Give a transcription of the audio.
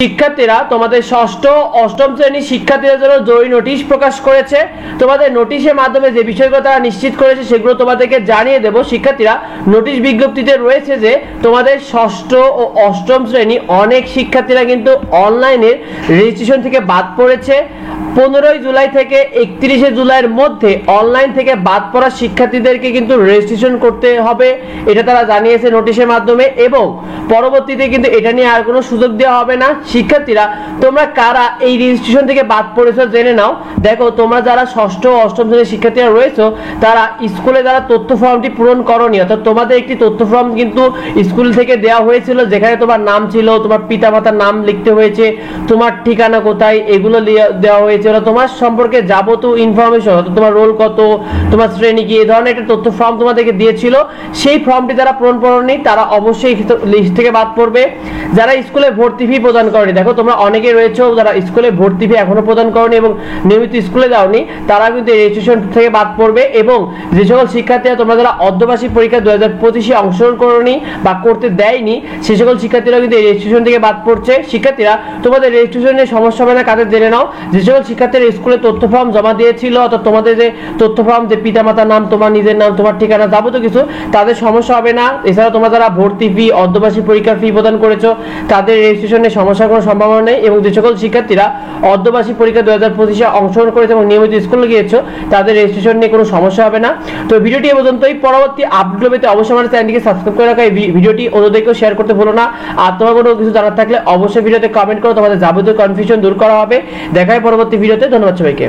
শিক্ষার্থীরা তোমাদের ষষ্ঠ অষ্টম শ্রেণীর শিক্ষার্থীদের জন্য জরুরি নোটিশ প্রকাশ করেছে। তোমাদের নোটিশের মাধ্যমে যে বিষয়গুলো তারা নিশ্চিত করেছে সেগুলো তোমাদেরকে জানিয়ে দেব। শিক্ষার্থীরা, নোটিশ বিজ্ঞপ্তিতে রয়েছে যে তোমাদের ষষ্ঠ ও অষ্টম শ্রেণী অনেক শিক্ষার্থীরা কিন্তু অনলাইনের রেজিস্ট্রেশন থেকে বাদ পড়েছে। 15 জুলাই থেকে 31 জুলাইয়ের মধ্যে অনলাইন থেকে বাদ পড়া শিক্ষার্থীদেরকে কিন্তু রেজিস্ট্রেশন করতে হবে, এটা তারা জানিয়েছে নোটিশের মাধ্যমে। এবং পরবর্তীতে কিন্তু এটা নিয়ে আর কোনো সুযোগ দেওয়া হবে না। শিক্ষার্থীরা, তোমরা কারা এই রেজিস্ট্রেশন থেকে বাদ পড়েছো জেনে নাও। দেখো, তোমরা যারা ষষ্ঠ ও অষ্টম শ্রেণীর শিক্ষার্থীরা রয়েছো তারা স্কুলে যারা তথ্য ফর্মটি পূরণ করনি, অর্থাৎ তোমাদের একটি তথ্য ফর্ম কিন্তু স্কুল থেকে দেওয়া হয়েছিল যেখানে তোমার নাম ছিল, তোমার পিতামাতার নাম লিখতে হয়েছে, তোমার ঠিকানা কোথায় এগুলো দেওয়া হয়েছে, তোমার সম্পর্কে যাবতীয় ইনফরমেশন, অর্থাৎ তোমার রোল কত, তোমার শ্রেণী কি, এই ধরনের একটা তথ্য ফর্ম তোমাদেরকে দিয়েছিল। সেই ফর্মটি যারা পূরণ করনি তারা অবশ্যই লিস্ট থেকে বাদ পড়বে। যারা স্কুলে ভর্তি ফি প্রদান করেনি, দেখো তোমরা অনেকে রয়েছে যারা স্কুলে ভর্তি ফি এখনো প্রদান করনি এবং নিয়মিত স্কুলে যাওনি, তারা কিন্তু রেজিস্ট্রেশন থেকে বাদ পড়বে। এবং যে সকল শিক্ষার্থীরা তোমরা যারা অর্ধবার্ষিক পরীক্ষা 2025 অংশগ্রহণ করনি বা করতে দেয়নি, সে সকল শিক্ষার্থীরা কিন্তু রেজিস্ট্রেশন থেকে বাদ পড়ছে। শিক্ষার্থীরা, তোমাদের রেজিস্ট্রেশনে সমস্যা হবে না কাদের জেনে নাও। যে সকল শিক্ষার্থীরা স্কুলে তথ্য ফর্ম জমা দিয়েছিল, অর্থাৎ তোমাদের যে তথ্য ফর্ম, যে পিতামাতার নাম, তোমার নিজের নাম, তোমার ঠিকানা, যাবতীয় কিছু, তাদের সমস্যা হবে না। এছাড়া তোমরা যারা ভর্তি ফি, অর্ধবার্ষিক পরীক্ষার ফি প্রদান করেছো, তাদের রেজিস্ট্রেশনে সমস্যার কোনো সম্ভাবনা নেই। এবং যে সকল শিক্ষার্থীরা অর্ধবার্ষিক পরীক্ষা 2025 অংশগ্রহণ করেছে এবং নিয়মিত স্কুলে গিয়েছো, তাদের রেজিস্ট্রেশন নিয়ে কোনো সমস্যা হবে না। তো ভিডিওটি এ পর্যন্তই। পরবর্তী আপডেট পেতে অবশ্যই আমার চ্যানেলটিকে সাবস্ক্রাইব করে রাখা, এই ভিডিওটি অন্যদেরকেও শেয়ার করতে ভুলো না। আর তোমার কোনো কিছু জানার থাকলে অবশ্যই ভিডিওতে কমেন্ট করো, তোমাদের যাবতীয় কনফিউশন দূর করা হবে। দেখা হয় পরবর্তী ভিডিওতে। ধন্যবাদ সবাইকে।